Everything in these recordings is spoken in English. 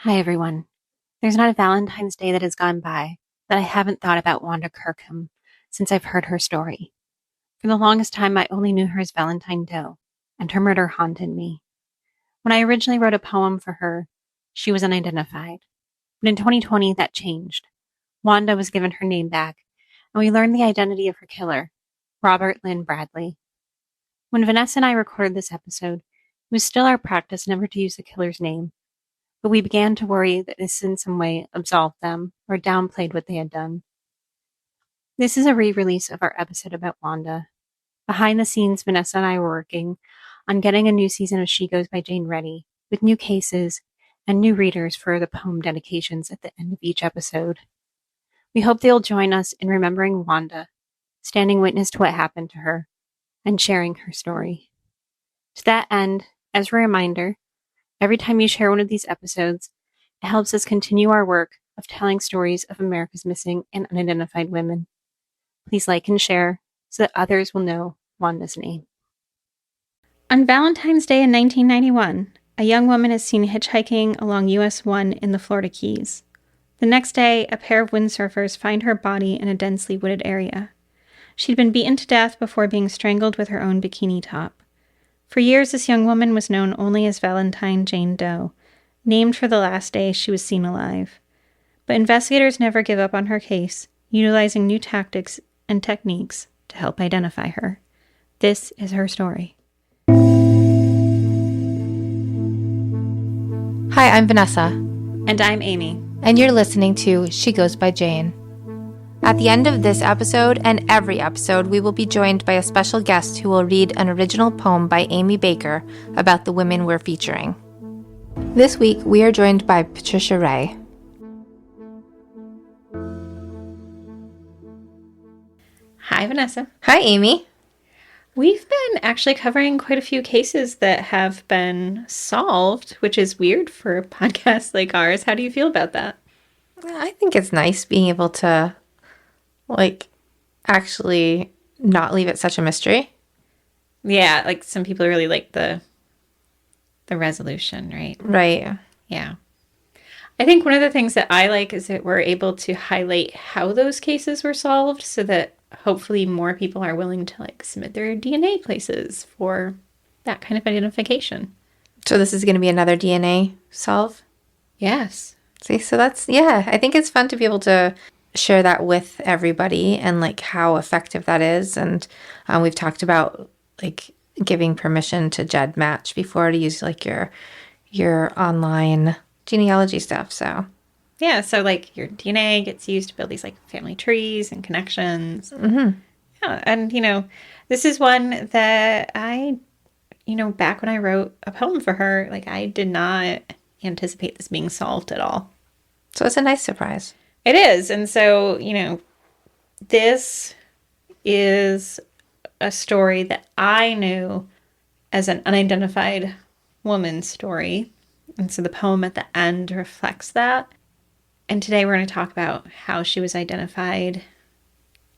Hi, everyone. There's not a Valentine's Day that has gone by that I haven't thought about Wanda Kirkum since I've heard her story. For the longest time, I only knew her as Valentine Doe, and her murder haunted me. When I originally wrote a poem for her, she was unidentified. But in 2020, that changed. Wanda was given her name back, and we learned the identity of her killer, Robert Lynn Bradley. When Vanessa and I recorded this episode, it was still our practice never to use the killer's name, but we began to worry that this in some way absolved them or downplayed what they had done. This is a re-release of our episode about Wanda. Behind the scenes, Vanessa and I were working on getting a new season of She Goes by Jane ready, with new cases and new readers for the poem dedications at the end of each episode. We hope they'll join us in remembering Wanda, standing witness to what happened to her, and sharing her story. To that end, as a reminder, every time you share one of these episodes, it helps us continue our work of telling stories of America's missing and unidentified women. Please like and share so that others will know Wanda's name. On Valentine's Day in 1991, a young woman is seen hitchhiking along US 1 in the Florida Keys. The next day, a pair of windsurfers find her body in a densely wooded area. She'd been beaten to death before being strangled with her own bikini top. For years, this young woman was known only as Valentine Jane Doe, named for the last day she was seen alive. But investigators never give up on her case, utilizing new tactics and techniques to help identify her. This is her story. Hi, I'm Vanessa. And I'm Amy. And you're listening to She Goes by Jane. At the end of this episode and every episode, we will be joined by a special guest who will read an original poem by Amy Baker about the women we're featuring. This week, we are joined by Patricia Ray. Hi, Vanessa. Hi, Amy. We've been actually covering quite a few cases that have been solved, which is weird for a podcast like ours. How do you feel about that? I think it's nice being able to actually not leave it such a mystery. Yeah, like some people really like the resolution, right? Right. Yeah. I think one of the things that I like is that we're able to highlight how those cases were solved so that hopefully more people are willing to submit their DNA places for that kind of identification. So this is going to be another DNA solve? Yes. See, so I think it's fun to be able to share that with everybody and how effective that is. And we've talked about giving permission to GEDmatch before to use your online genealogy stuff. So yeah, so your DNA gets used to build these family trees and connections. Mm-hmm. Yeah, and this is one that I, back when I wrote a poem for her, I did not anticipate this being solved at all. So it's a nice surprise. It is. And so, this is a story that I knew as an unidentified woman's story. And so the poem at the end reflects that. And today we're going to talk about how she was identified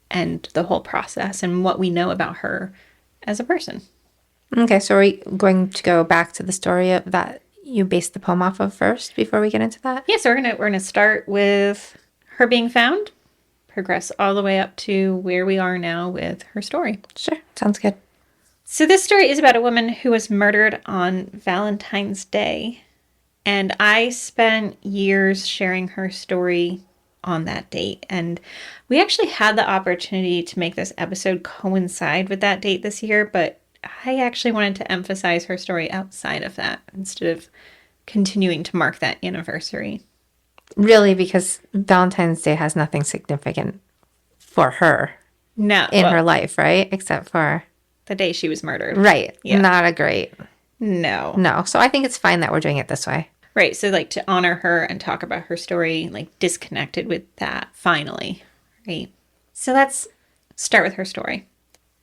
and the whole process and what we know about her as a person. Okay, so are we going to go back to the story that you based the poem off of first before we get into that? Yeah, so we're gonna start with her being found, progress all the way up to where we are now with her story. Sure, sounds good. So this story is about a woman who was murdered on Valentine's Day, and I spent years sharing her story on that date, and we actually had the opportunity to make this episode coincide with that date this year, but I actually wanted to emphasize her story outside of that instead of continuing to mark that anniversary. Really, because Valentine's Day has nothing significant for her in her life, right? Except for the day she was murdered. Right. Yeah. Not a great. No. So I think it's fine that we're doing it this way. Right. So to honor her and talk about her story, disconnected with that finally. Right. So let's start with her story.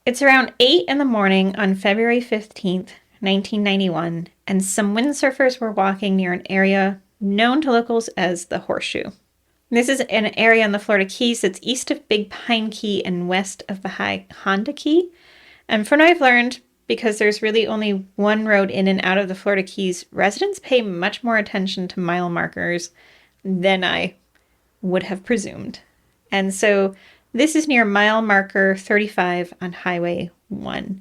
It's around 8 a.m. on February 15th, 1991, and some windsurfers were walking near an area known to locals as the Horseshoe. This is an area in the Florida Keys that's east of Big Pine Key and west of Bahia Honda Key. And from what I've learned, because there's really only one road in and out of the Florida Keys, residents pay much more attention to mile markers than I would have presumed. And so this is near mile marker 35 on Highway 1.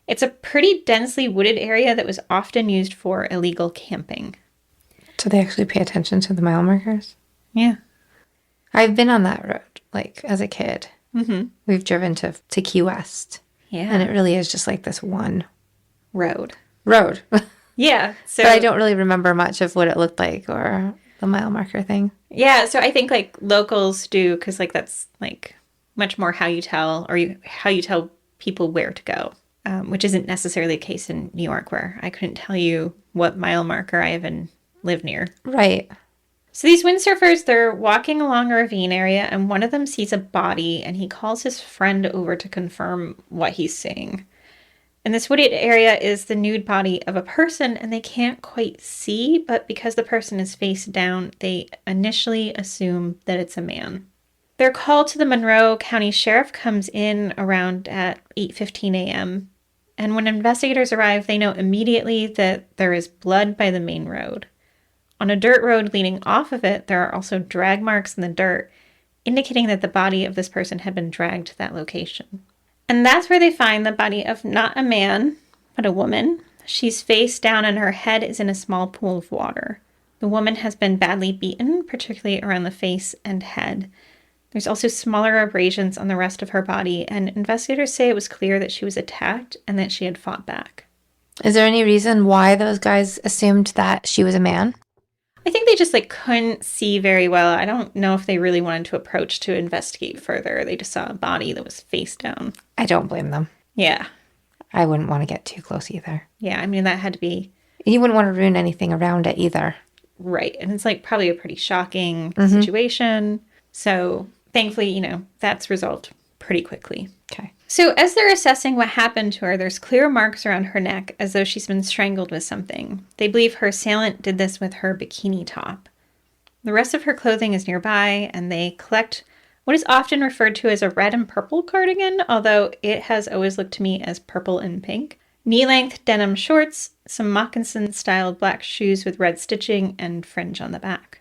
It's a pretty densely wooded area that was often used for illegal camping. So they actually pay attention to the mile markers? Yeah. I've been on that road, like, as a kid. Mm-hmm. We've driven to Key West. Yeah. And it really is just like this one road. Yeah. So but I don't really remember much of what it looked like or the mile marker thing. Yeah. So I think like locals do, because like that's like much more how you tell, how you tell people where to go, which isn't necessarily the case in New York, where I couldn't tell you what mile marker I even live near. Right. So these windsurfers, they're walking along a ravine area, and one of them sees a body, and he calls his friend over to confirm what he's seeing. And this wooded area is the nude body of a person, and they can't quite see, but because the person is face down, they initially assume that it's a man. Their call to the Monroe County Sheriff comes in around at 8:15 a.m., and when investigators arrive, they know immediately that there is blood by the main road. On a dirt road leading off of it, there are also drag marks in the dirt, indicating that the body of this person had been dragged to that location. And that's where they find the body of not a man, but a woman. She's face down and her head is in a small pool of water. The woman has been badly beaten, particularly around the face and head. There's also smaller abrasions on the rest of her body, and investigators say it was clear that she was attacked and that she had fought back. Is there any reason why those guys assumed that she was a man? I think they just like couldn't see very well. I don't know if they really wanted to approach to investigate further. They just saw a body that was face down. I don't blame them. Yeah. I wouldn't want to get too close either. Yeah, I mean, that had to be... You wouldn't want to ruin anything around it either. Right. And it's like probably a pretty shocking situation. So thankfully, you know, that's resolved pretty quickly. Okay. So as they're assessing what happened to her, there's clear marks around her neck as though she's been strangled with something. They believe her assailant did this with her bikini top. The rest of her clothing is nearby, and they collect what is often referred to as a red and purple cardigan, although it has always looked to me as purple and pink. Knee-length denim shorts, some moccasin-styled black shoes with red stitching, and fringe on the back.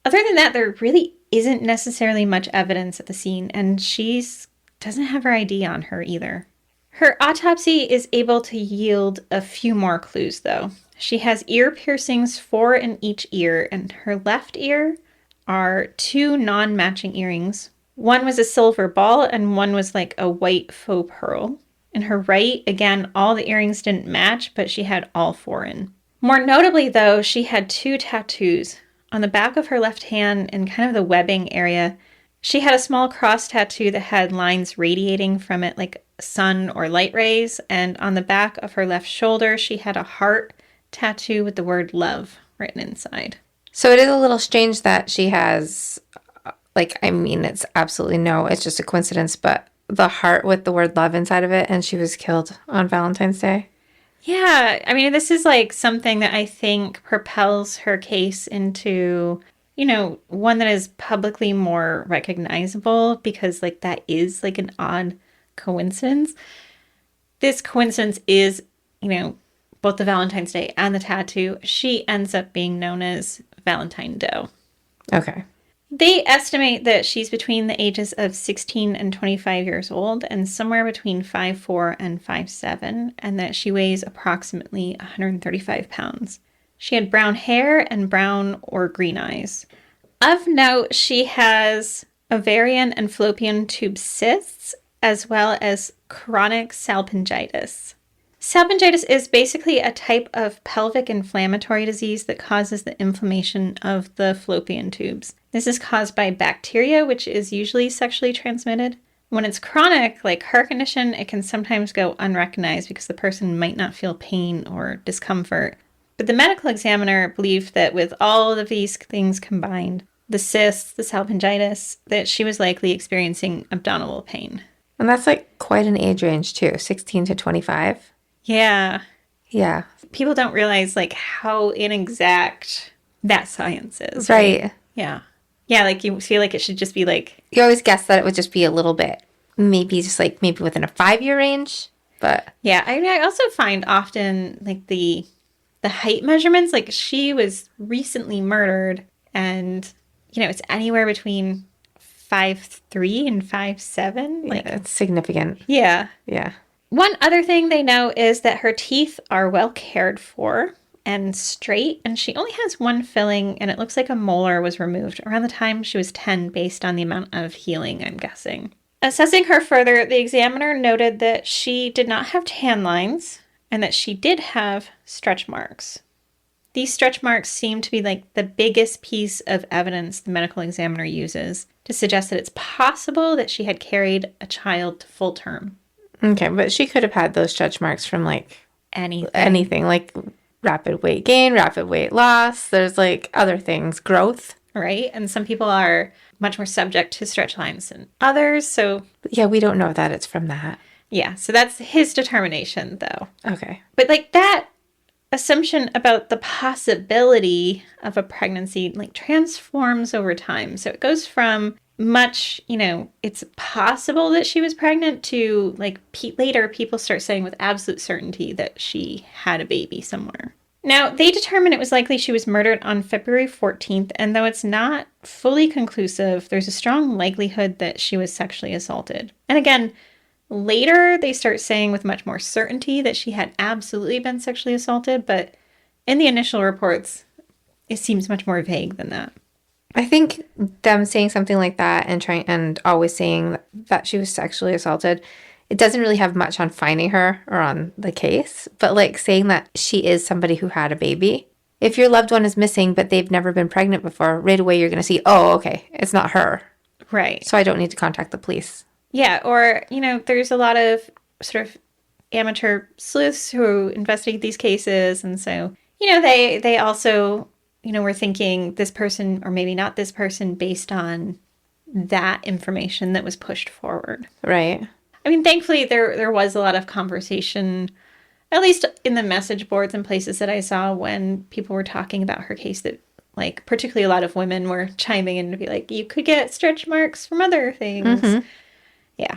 Other than that, there really isn't necessarily much evidence at the scene, and she's doesn't have her ID on her either. Her autopsy is able to yield a few more clues, though. She has ear piercings, 4 in each ear, and her left ear are 2 non-matching earrings. One was a silver ball, and one was like a white faux pearl. In her right, again, all the earrings didn't match, but she had all 4 in. More notably, though, she had 2 tattoos. On the back of her left hand, in kind of the webbing area, she had a small cross tattoo that had lines radiating from it like sun or light rays, and on the back of her left shoulder, she had a heart tattoo with the word love written inside. So it is a little strange that she has, like, I mean, it's absolutely it's just a coincidence, but the heart with the word love inside of it, and she was killed on Valentine's Day. Yeah, I mean, this is like something that I think propels her case into... you know, one that is publicly more recognizable because, like, that is, like, an odd coincidence. This coincidence is, you know, both the Valentine's Day and the tattoo. She ends up being known as Valentine Doe. Okay. They estimate that she's between the ages of 16 and 25 years old and somewhere between 5'4" and 5'7", and that she weighs approximately 135 pounds. She had brown hair and brown or green eyes. Of note, she has ovarian and fallopian tube cysts, as well as chronic salpingitis. Salpingitis is basically a type of pelvic inflammatory disease that causes the inflammation of the fallopian tubes. This is caused by bacteria, which is usually sexually transmitted. When it's chronic, like her condition, it can sometimes go unrecognized because the person might not feel pain or discomfort. But the medical examiner believed that with all of these things combined, the cysts, the salpingitis, that she was likely experiencing abdominal pain. And that's like quite an age range too, 16 to 25. Yeah. Yeah. People don't realize like how inexact that science is. Right. Yeah. Yeah, like you feel like it should just be like... You always guess that it would just be a little bit, maybe just like maybe within a 5-year range. But Yeah, I mean, I also find often like the height measurements, like she was recently murdered and it's anywhere between 5'3" and 5'7". yeah, Like, it's significant. yeah. Yeah. One other thing they know is that her teeth are well cared for and straight, and she only has one filling, and it looks like a molar was removed around the time she was 10 based on the amount of healing, I'm guessing. Assessing her further, the examiner noted that she did not have tan lines and that she did have stretch marks. These stretch marks seem to be like the biggest piece of evidence the medical examiner uses to suggest that it's possible that she had carried a child to full term. Okay, but she could have had those stretch marks from like Anything. like rapid weight gain, rapid weight loss. There's like other things, growth. Right? And some people are much more subject to stretch lines than others. So, Yeah, we don't know that it's from that. yeah. So that's his determination, though. Okay. But like that assumption about the possibility of a pregnancy like transforms over time. So it goes from much, it's possible that she was pregnant to like later people start saying with absolute certainty that she had a baby somewhere. Now, they determined it was likely she was murdered on February 14th, and though it's not fully conclusive, there's a strong likelihood that she was sexually assaulted. And again, later they start saying with much more certainty that she had absolutely been sexually assaulted, but in the initial reports, it seems much more vague than that. I think them saying something like that and always saying that she was sexually assaulted, it doesn't really have much on finding her or on the case, but like saying that she is somebody who had a baby. If your loved one is missing, but they've never been pregnant before, right away you're going to see, oh, okay, it's not her. Right. So I don't need to contact the police. Yeah, or, there's a lot of sort of amateur sleuths who investigate these cases. And so, they also, were thinking this person or maybe not this person based on that information that was pushed forward. Right. I mean, thankfully, there was a lot of conversation, at least in the message boards and places that I saw when people were talking about her case that, like, particularly a lot of women were chiming in to be like, you could get stretch marks from other things. Mm-hmm. Yeah.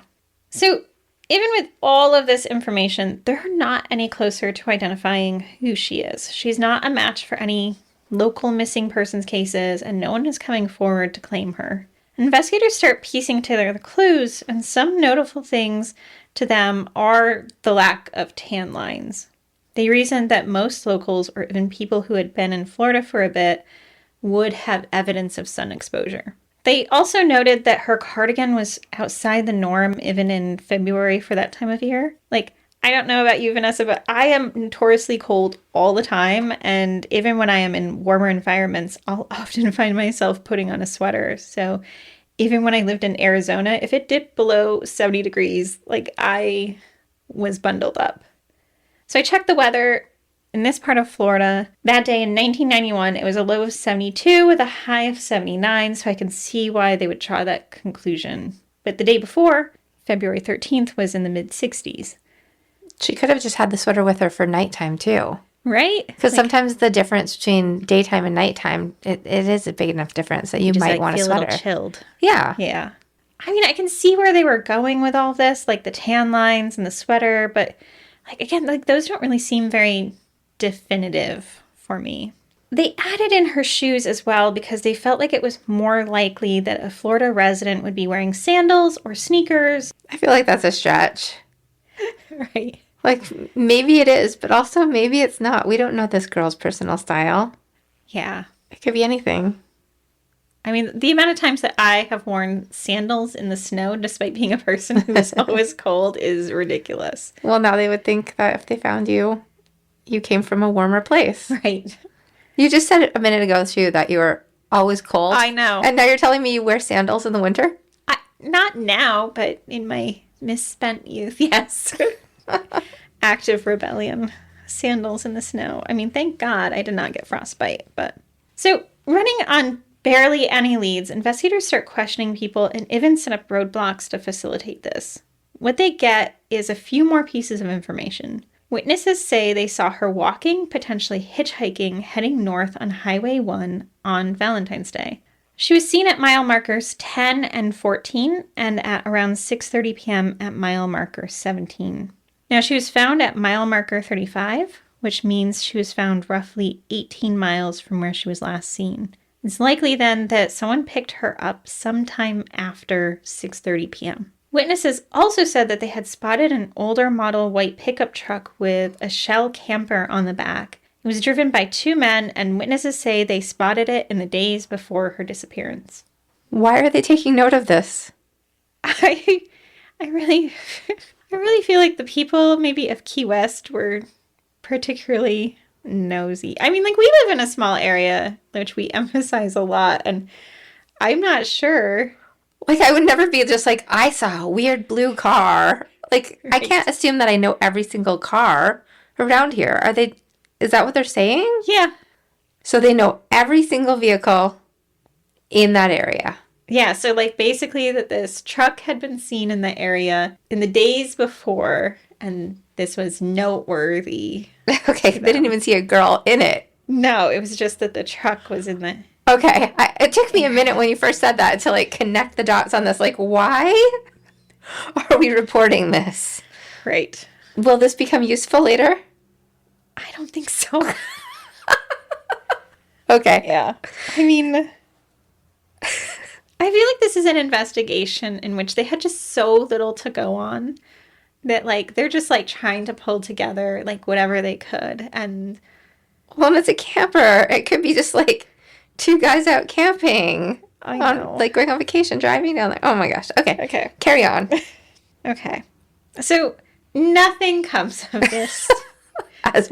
So even with all of this information, they're not any closer to identifying who she is. She's not a match for any local missing persons cases, and no one is coming forward to claim her. Investigators start piecing together the clues, and some notable things to them are the lack of tan lines. They reasoned that most locals, or even people who had been in Florida for a bit, would have evidence of sun exposure. They also noted that her cardigan was outside the norm even in February for that time of year. Like, I don't know about you, Vanessa, but I am notoriously cold all the time. And even when I am in warmer environments, I'll often find myself putting on a sweater. So even when I lived in Arizona, if it dipped below 70 degrees, like I was bundled up. So I checked the weather in this part of Florida. That day in 1991, it was a low of 72 with a high of 79. So I can see why they would draw that conclusion. But the day before, February 13th, was in the mid 60s. She could have just had the sweater with her for nighttime, too. Right? Because sometimes the difference between daytime and nighttime, it is a big enough difference that you might want a sweater. A little chilled. Yeah. Yeah. I mean, I can see where they were going with all this, like the tan lines and the sweater, but like again, like those don't really seem very definitive for me. They added in her shoes as well because they felt like it was more likely that a Florida resident would be wearing sandals or sneakers. I feel like that's a stretch. Right. Like, maybe it is, but also maybe it's not. We don't know this girl's personal style. Yeah. It could be anything. I mean, the amount of times that I have worn sandals in the snow, despite being a person who's always cold, is ridiculous. Well, now they would think that if they found you, you came from a warmer place. Right. You just said a minute ago, too, that you were always cold. I know. And now you're telling me you wear sandals in the winter? Not now, but in my misspent youth, yes. Active rebellion. Sandals in the snow. I mean, thank God I did not get frostbite. But so running on barely any leads, investigators start questioning people and even set up roadblocks to facilitate this. What they get is a few more pieces of information. Witnesses say they saw her walking, potentially hitchhiking, heading north on Highway 1 on Valentine's Day. She was seen at mile markers 10 and 14 and at around 6:30 p.m. at mile marker 17. Now, she was found at mile marker 35, which means she was found roughly 18 miles from where she was last seen. It's likely then that someone picked her up sometime after 6:30 p.m. Witnesses also said that they had spotted an older model white pickup truck with a shell camper on the back. It was driven by two men, and witnesses say they spotted it in the days before her disappearance. Why are they taking note of this? I really feel like the people maybe of Key West were particularly nosy. I mean, like, we live in a small area, which we emphasize a lot, and I'm not sure. Like, I would never be just like, I saw a weird blue car. Like, I Right. can't assume that I know every single car around here. Is that what they're saying? Yeah. So they know every single vehicle in that area. Yeah, so like basically that this truck had been seen in the area in the days before, and this was noteworthy. Okay, they didn't even see a girl in it. No, it was just that the truck was in the... Okay, it took me a minute when you first said that to like connect the dots on this. Like, why are we reporting this? Right. Will this become useful later? I don't think so. Okay. Yeah. I mean, I feel like this is an investigation in which they had just so little to go on that, like, they're just, like, trying to pull together, like, whatever they could. And Well, it's a camper. It could be just like two guys out camping. I know. Like going on vacation, driving down there. Oh my gosh. Okay. Okay. Carry on. Okay. So nothing comes of this. As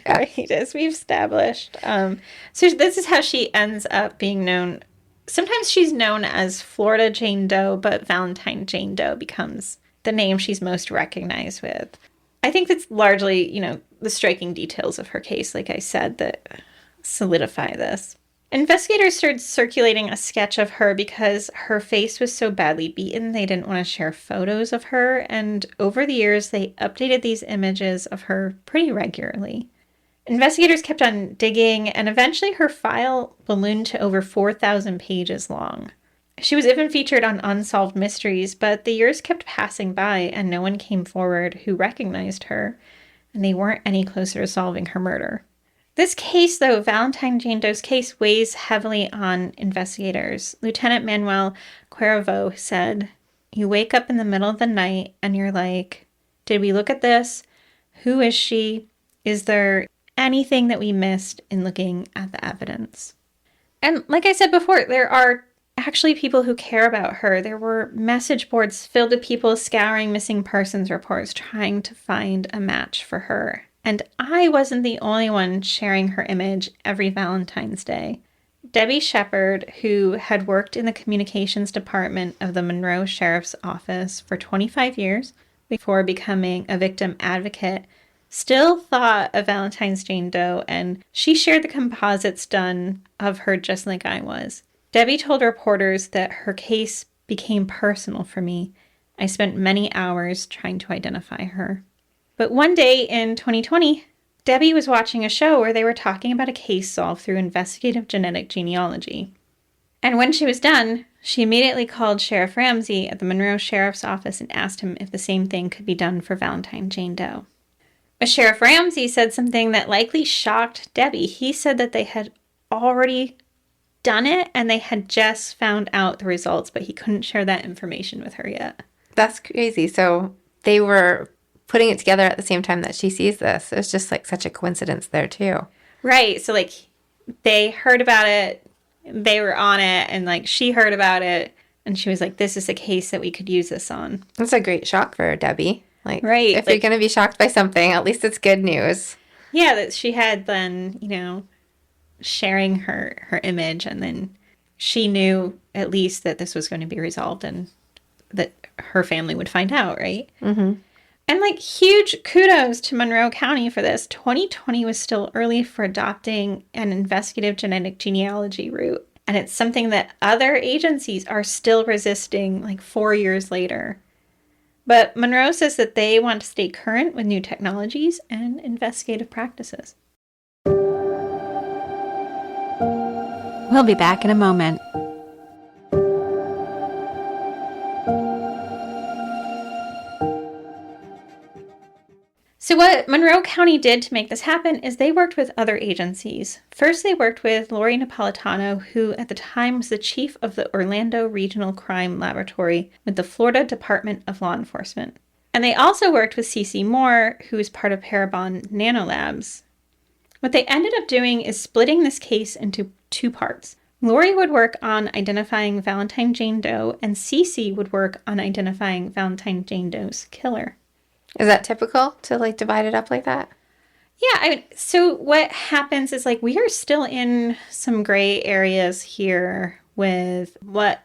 As we've established. So this is how she ends up being known. Sometimes she's known as Florida Jane Doe, but Valentine Jane Doe becomes the name she's most recognized with. I think that's largely, the striking details of her case, like I said, that solidify this. Investigators started circulating a sketch of her because her face was so badly beaten they didn't want to share photos of her, and over the years they updated these images of her pretty regularly. Investigators kept on digging, and eventually her file ballooned to over 4,000 pages long. She was even featured on Unsolved Mysteries, but the years kept passing by and no one came forward who recognized her, and they weren't any closer to solving her murder. This case, though, Valentine Jane Doe's case, weighs heavily on investigators. Lieutenant Manuel Cuervo said, "You wake up in the middle of the night and you're like, did we look at this? Who is she? Is there anything that we missed in looking at the evidence?" And like I said before, there are actually people who care about her. There were message boards filled with people scouring missing persons reports trying to find a match for her. And I wasn't the only one sharing her image every Valentine's Day. Debbie Shepard, who had worked in the communications department of the Monroe Sheriff's Office for 25 years before becoming a victim advocate, still thought of Valentine's Jane Doe, and she shared the composites done of her just like I was. Debbie told reporters that her case became personal for me. I spent many hours trying to identify her. But one day in 2020, Debbie was watching a show where they were talking about a case solved through investigative genetic genealogy. And when she was done, she immediately called Sheriff Ramsey at the Monroe Sheriff's Office and asked him if the same thing could be done for Valentine Jane Doe. But Sheriff Ramsey said something that likely shocked Debbie. He said that they had already done it and they had just found out the results, but he couldn't share that information with her yet. That's crazy. So they were putting it together at the same time that she sees this. It's just like such a coincidence there too. Right. So like they heard about it, they were on it, and like she heard about it and she was like, this is a case that we could use this on. It's a great shock for Debbie. Like, right. If you're going to be shocked by something, at least it's good news. Yeah, that she had then, sharing her image, and then she knew at least that this was going to be resolved and that her family would find out, right? Mm-hmm. And like huge kudos to Monroe County for this. 2020 was still early for adopting an investigative genetic genealogy route. And it's something that other agencies are still resisting like 4 years later. But Monroe says that they want to stay current with new technologies and investigative practices. We'll be back in a moment. So what Monroe County did to make this happen is they worked with other agencies. First, they worked with Lori Napolitano, who at the time was the chief of the Orlando Regional Crime Laboratory with the Florida Department of Law Enforcement. And they also worked with C.C. Moore, who is part of Parabon Nanolabs. What they ended up doing is splitting this case into two parts. Lori would work on identifying Valentine Jane Doe, and Cece would work on identifying Valentine Jane Doe's killer. Is that typical to like divide it up like that? Yeah, so what happens is like we are still in some gray areas here with what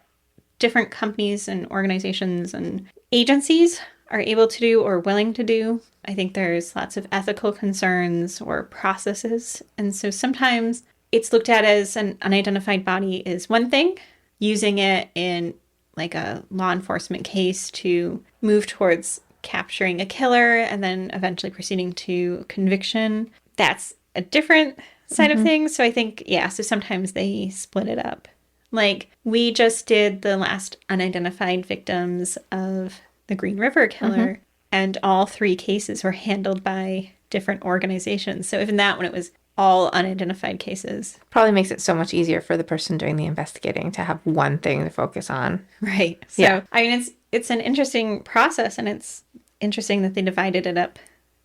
different companies and organizations and agencies are able to do or willing to do. I think there's lots of ethical concerns or processes. And so sometimes it's looked at as an unidentified body is one thing, using it in like a law enforcement case to move towards capturing a killer and then eventually proceeding to conviction. That's a different side of things. So I think, so sometimes they split it up. Like we just did the last unidentified victims of the Green River killer, and all three cases were handled by different organizations. So even that one, it was all unidentified cases. Probably makes it so much easier for the person doing the investigating to have one thing to focus on. Right. So, I mean, it's an interesting process, and it's interesting that they divided it up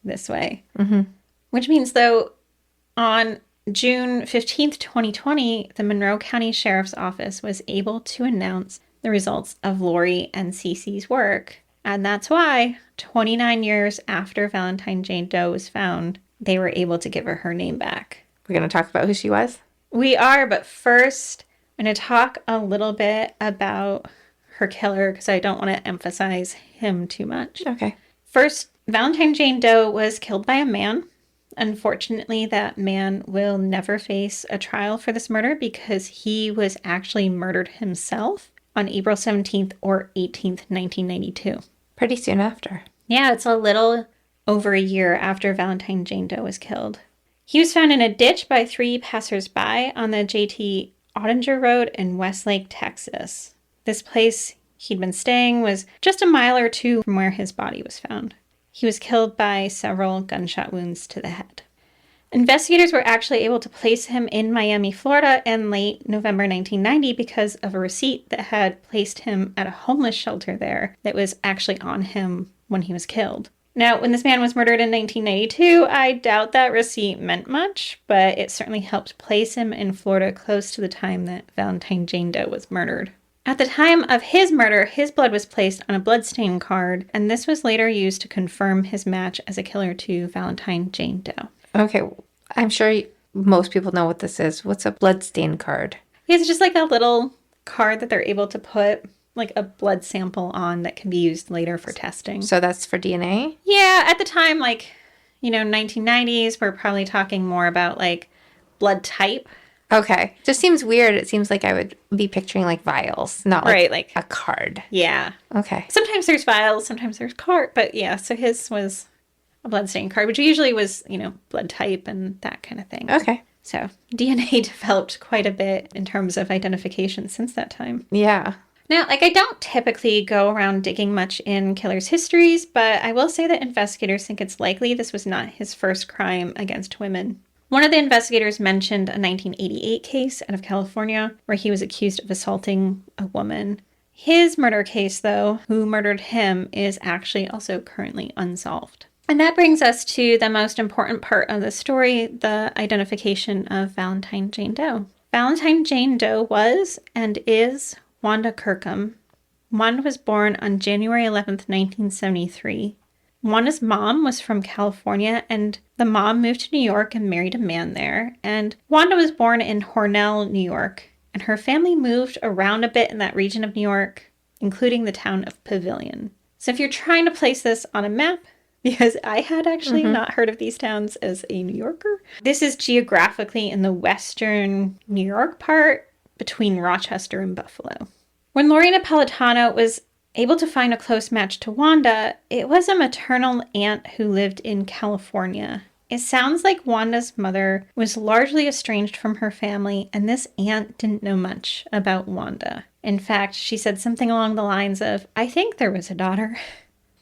this way. Which means, though, on June 15th, 2020, the Monroe County Sheriff's Office was able to announce the results of Lori and Cece's work. And that's why, 29 years after Valentine Jane Doe was found, they were able to give her name back. We're going to talk about who she was? We are, but first, I'm going to talk a little bit about her killer because I don't want to emphasize him too much. Okay. First, Valentine Jane Doe was killed by a man. Unfortunately, that man will never face a trial for this murder because he was actually murdered himself on April 17th or 18th, 1992. Pretty soon after. Yeah, it's a little over a year after Valentine Jane Doe was killed. He was found in a ditch by three passersby on the J.T. Ottinger Road in Westlake, Texas. This place he'd been staying was just a mile or two from where his body was found. He was killed by several gunshot wounds to the head. Investigators were actually able to place him in Miami, Florida in late November 1990 because of a receipt that had placed him at a homeless shelter there that was actually on him when he was killed. Now, when this man was murdered in 1992, I doubt that receipt meant much, but it certainly helped place him in Florida close to the time that Valentine Jane Doe was murdered. At the time of his murder, his blood was placed on a bloodstain card, and this was later used to confirm his match as a killer to Valentine Jane Doe. Okay, I'm sure most people know what this is. What's a bloodstain card? It's just like a little card that they're able to put like a blood sample on that can be used later for testing. So that's for DNA? Yeah, at the time, 1990s, we're probably talking more about like blood type. Okay. Just seems weird. It seems like I would be picturing like vials, not like a card. Yeah. Okay. Sometimes there's vials, sometimes there's card, but yeah, so his was a bloodstain card, which usually was, blood type and that kind of thing. Okay. So DNA developed quite a bit in terms of identification since that time. Yeah. Now, I don't typically go around digging much in killers' histories, but I will say that investigators think it's likely this was not his first crime against women. One of the investigators mentioned a 1988 case out of California where he was accused of assaulting a woman. His murder case, though, who murdered him, is actually also currently unsolved. And that brings us to the most important part of the story, the identification of Valentine Jane Doe. Valentine Jane Doe was and is Wanda Kirkum. Wanda was born on January 11th, 1973. Wanda's mom was from California, and the mom moved to New York and married a man there. And Wanda was born in Hornell, New York, and her family moved around a bit in that region of New York, including the town of Pavilion. So if you're trying to place this on a map, because I had actually not heard of these towns as a New Yorker, this is geographically in the western New York part between Rochester and Buffalo. When Lori Napolitano was able to find a close match to Wanda, it was a maternal aunt who lived in California. It sounds like Wanda's mother was largely estranged from her family, and this aunt didn't know much about Wanda. In fact, she said something along the lines of, I think there was a daughter.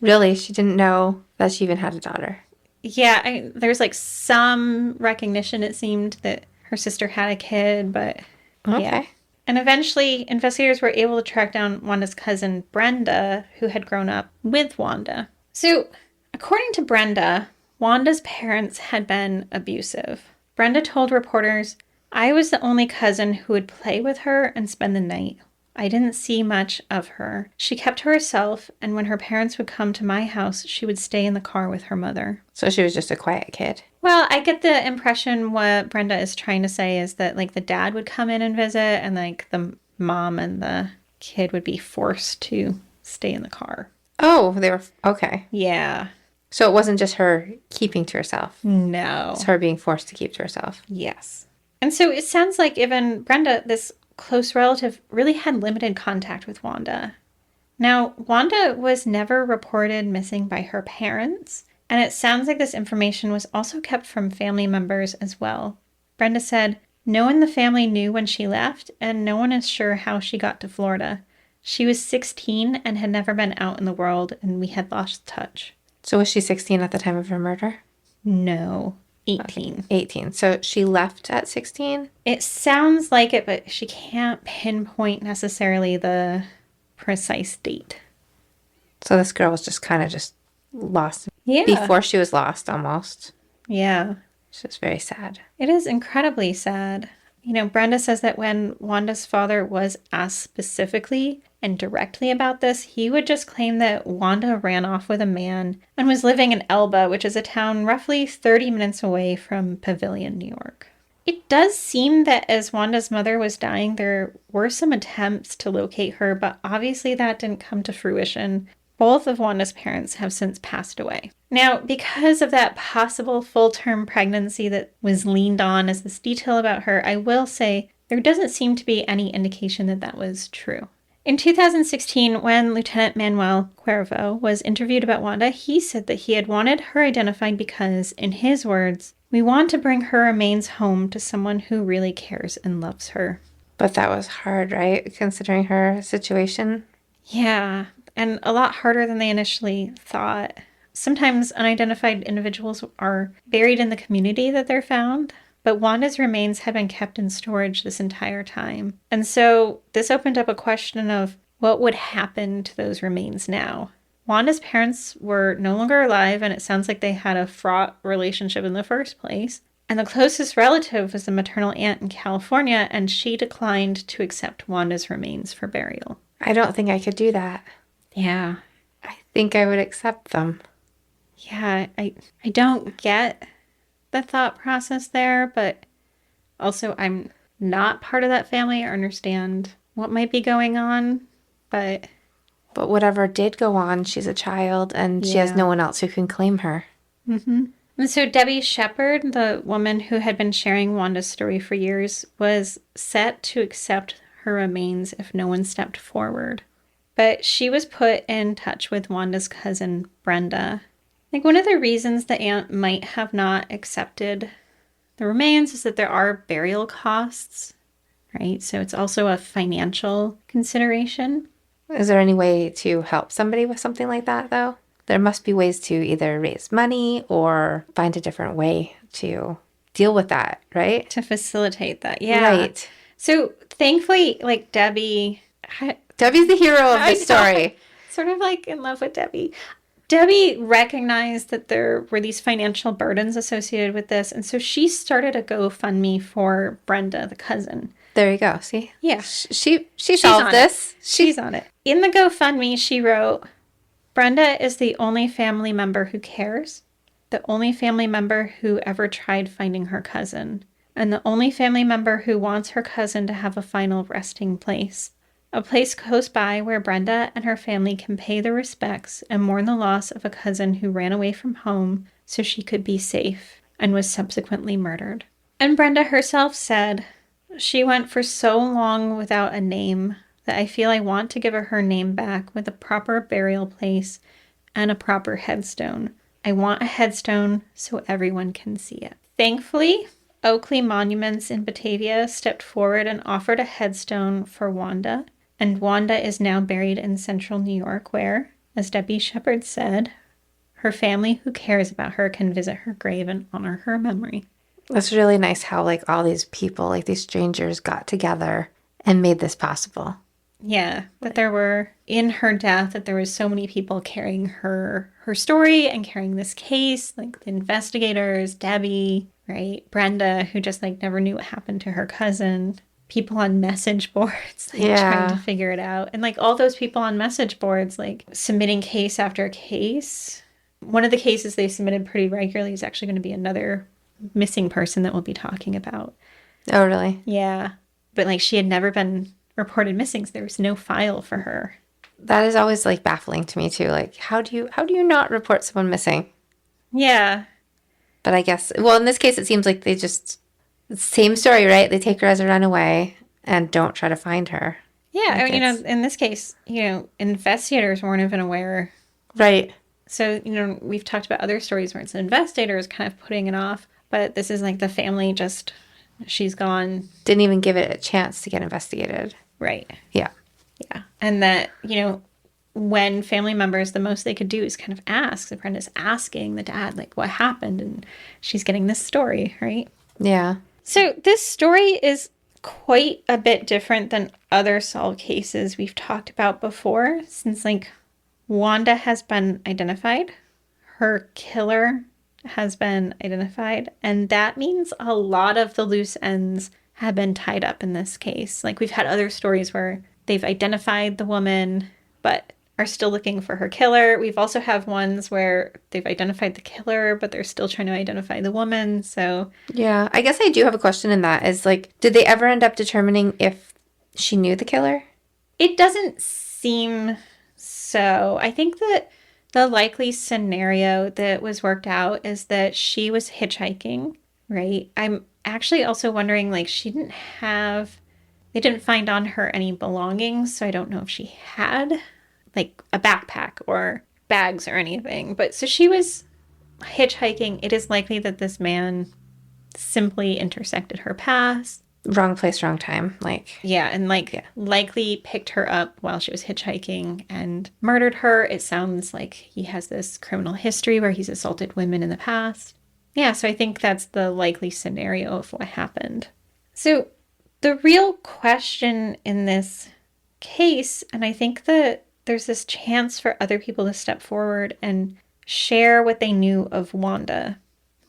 Really? She didn't know that she even had a daughter? Yeah, there's like some recognition, it seemed, that her sister had a kid, but yeah. Okay. And eventually, investigators were able to track down Wanda's cousin, Brenda, who had grown up with Wanda. So, according to Brenda, Wanda's parents had been abusive. Brenda told reporters, "I was the only cousin who would play with her and spend the night. I didn't see much of her. She kept to herself, and when her parents would come to my house, she would stay in the car with her mother." So she was just a quiet kid. Well, I get the impression what Brenda is trying to say is that, like, the dad would come in and visit, and, like, the mom and the kid would be forced to stay in the car. Oh, they were... Okay. Yeah. So it wasn't just her keeping to herself. No. It's her being forced to keep to herself. Yes. And so it sounds like even Brenda, this close relative, really had limited contact with Wanda. Now, Wanda was never reported missing by her parents, and it sounds like this information was also kept from family members as well. Brenda said, "No one in the family knew when she left, and no one is sure how she got to Florida. She was 16 and had never been out in the world, and we had lost touch." So was she 16 at the time of her murder? No, 18. Okay. 18. So she left at 16? It sounds like it, but she can't pinpoint necessarily the precise date. So this girl was just kind of just lost. Yeah. Before she was lost, almost. Yeah. It's just very sad. It is incredibly sad. You know, Brenda says that when Wanda's father was asked specifically and directly about this, he would just claim that Wanda ran off with a man and was living in Elba, which is a town roughly 30 minutes away from Pavilion, New York. It does seem that as Wanda's mother was dying, there were some attempts to locate her, but obviously that didn't come to fruition. Both of Wanda's parents have since passed away. Now, because of that possible full-term pregnancy that was leaned on as this detail about her, I will say there doesn't seem to be any indication that that was true. In 2016, when Lieutenant Manuel Cuervo was interviewed about Wanda, he said that he had wanted her identified because, in his words, "We want to bring her remains home to someone who really cares and loves her." But that was hard, right? Considering her situation. Yeah, and a lot harder than they initially thought. Sometimes unidentified individuals are buried in the community that they're found, but Wanda's remains had been kept in storage this entire time. And so this opened up a question of what would happen to those remains now. Wanda's parents were no longer alive, and it sounds like they had a fraught relationship in the first place. And the closest relative was the maternal aunt in California, and she declined to accept Wanda's remains for burial. I don't think I could do that. Yeah. I think I would accept them. Yeah, I don't get the thought process there, but also I'm not part of that family or understand what might be going on, but whatever did go on, she's a child, and she has Yeah. no one else who can claim her. Mm-hmm. And so Debbie Shepard, the woman who had been sharing Wanda's story for years, was set to accept her remains if no one stepped forward. But she was put in touch with Wanda's cousin, Brenda. I think one of the reasons the aunt might have not accepted the remains is that there are burial costs, right? So it's also a financial consideration. Is there any way to help somebody with something like that, though? There must be ways to either raise money or find a different way to deal with that, right? To facilitate that, yeah. Right. So thankfully, like Debbie's the hero of the story. Sort of like in love with Debbie. Debbie recognized that there were these financial burdens associated with this, and so she started a GoFundMe for Brenda, the cousin. There you go. See? Yeah. She solved this. She's on it. In the GoFundMe, she wrote, "Brenda is the only family member who cares, the only family member who ever tried finding her cousin, and the only family member who wants her cousin to have a final resting place. A place close by where Brenda and her family can pay their respects and mourn the loss of a cousin who ran away from home so she could be safe and was subsequently murdered." And Brenda herself said, "She went for so long without a name that I feel I want to give her her name back with a proper burial place and a proper headstone. I want a headstone so everyone can see it." Thankfully, Oakley Monuments in Batavia stepped forward and offered a headstone for Wanda. And Wanda is now buried in central New York where, as Debbie Shepard said, her family who cares about her can visit her grave and honor her memory. It's really nice how, like, all these people, like these strangers, got together and made this possible. Yeah, that there were, in her death, that there was so many people carrying her story and carrying this case, like the investigators, Debbie, right? Brenda, who just, like, never knew what happened to her cousin. People on message boards, like, trying to figure it out. And, like, all those people on message boards, like, submitting case after case. One of the cases they submitted pretty regularly is actually going to be another missing person that we'll be talking about. Oh, really? Yeah. But, like, she had never been reported missing, so there was no file for her. That is always, like, baffling to me too. Like, how do you not report someone missing? Yeah. But I guess, well, in this case, it seems like they just, same story, right? They take her as a runaway and don't try to find her. Yeah, Like, I mean, in this case, investigators weren't even aware. Right. So, we've talked about other stories where it's an investigator is kind of putting it off, but this is like the family just, she's gone. Didn't even give it a chance to get investigated. Right. Yeah. Yeah. And that, when family members, the most they could do is kind of ask. So Brenda's asking the dad, like, what happened? And she's getting this story, right? Yeah. So this story is quite a bit different than other solved cases we've talked about before, since, like, Wanda has been identified. Her killer has been identified. And that means a lot of the loose ends have been tied up in this case. Like, we've had other stories where they've identified the woman, but are still looking for her killer. We've also have ones where they've identified the killer, but they're still trying to identify the woman. So Yeah. I guess I do have a question in that is, like, did they ever end up determining if she knew the killer? it doesn't seem so. I think that the likely scenario that was worked out is that she was hitchhiking, right? I'm actually also wondering, like, they didn't find on her any belongings, so I don't know if she had, like, a backpack or bags or anything. But so she was hitchhiking. It is likely that this man simply intersected her path. Wrong place, wrong time. Yeah, and likely picked her up while she was hitchhiking and murdered her. It sounds like he has this criminal history where he's assaulted women in the past. Yeah, so I think that's the likely scenario of what happened. So the real question in this case, and I think that there's this chance for other people to step forward and share what they knew of Wanda.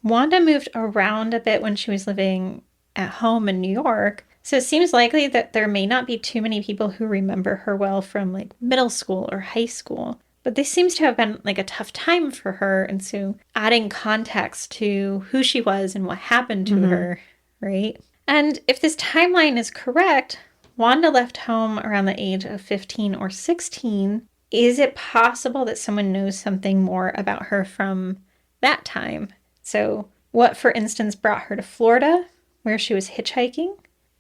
Wanda moved around a bit when she was living at home in New York, so it seems likely that there may not be too many people who remember her well from, like, middle school or high school. But this seems to have been, like, a tough time for her, and so adding context to who she was and what happened to her, right? And if this timeline is correct, Wanda left home around the age of 15 or 16. Is it possible that someone knows something more about her from that time? So what, for instance, brought her to Florida, where she was hitchhiking,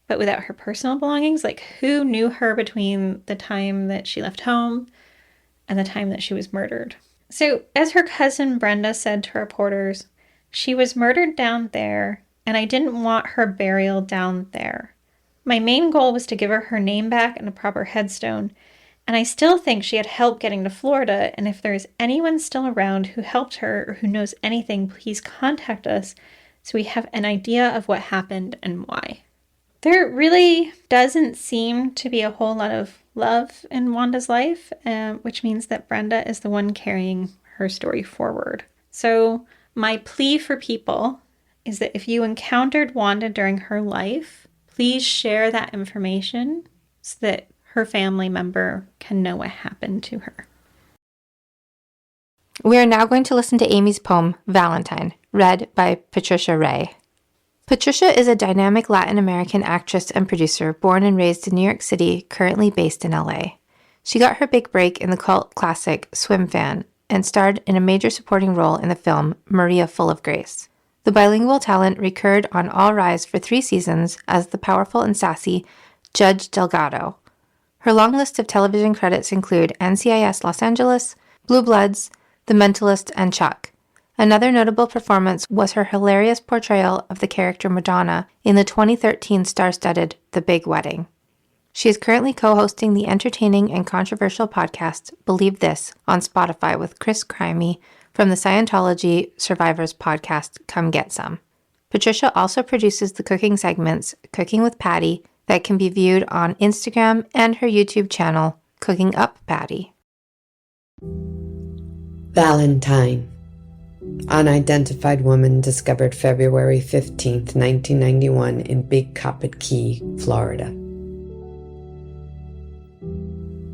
but without her personal belongings? Like, who knew her between the time that she left home and the time that she was murdered? So, as her cousin Brenda said to reporters, she was murdered down there, and I didn't want her burial down there. My main goal was to give her her name back and a proper headstone, and I still think she had help getting to Florida, and if there is anyone still around who helped her or who knows anything, please contact us so we have an idea of what happened and why. There really doesn't seem to be a whole lot of love in Wanda's life, which means that Brenda is the one carrying her story forward. So my plea for people is that if you encountered Wanda during her life, please share that information so that her family member can know what happened to her. We are now going to listen to Amy's poem, Valentine, read by Patricia Ray. Patricia is a dynamic Latin American actress and producer born and raised in New York City, currently based in LA. She got her big break in the cult classic Swim Fan and starred in a major supporting role in the film Maria Full of Grace. The bilingual talent recurred on All Rise for 3 seasons as the powerful and sassy Judge Delgado. Her long list of television credits include NCIS Los Angeles, Blue Bloods, The Mentalist, and Chuck. Another notable performance was her hilarious portrayal of the character Madonna in the 2013 star-studded The Big Wedding. She is currently co-hosting the entertaining and controversial podcast Believe This on Spotify with Chris Crimey, from the Scientology Survivors podcast, Come Get Some. Patricia also produces the cooking segments, Cooking with Patty, that can be viewed on Instagram and her YouTube channel, Cooking Up Patty. Valentine. Unidentified woman discovered February 15th, 1991 in Big Copper Key, Florida.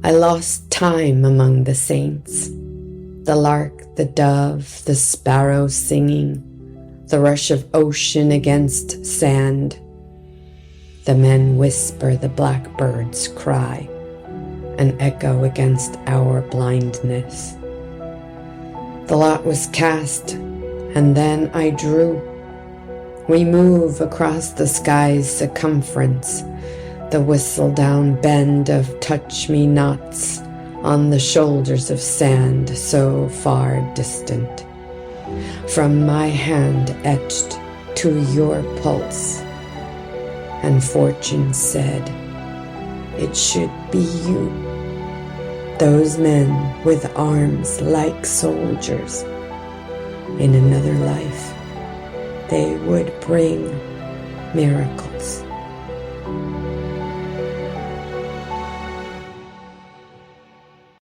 I lost time among the saints. The lark, the dove, the sparrow singing, the rush of ocean against sand. The men whisper, the blackbirds cry, an echo against our blindness. The lot was cast, and then I drew. We move across the sky's circumference, the whistle-down bend of touch-me-nots on the shoulders of sand so far distant. From my hand etched to your pulse, and fortune said, it should be you. Those men with arms like soldiers. In another life, they would bring miracles.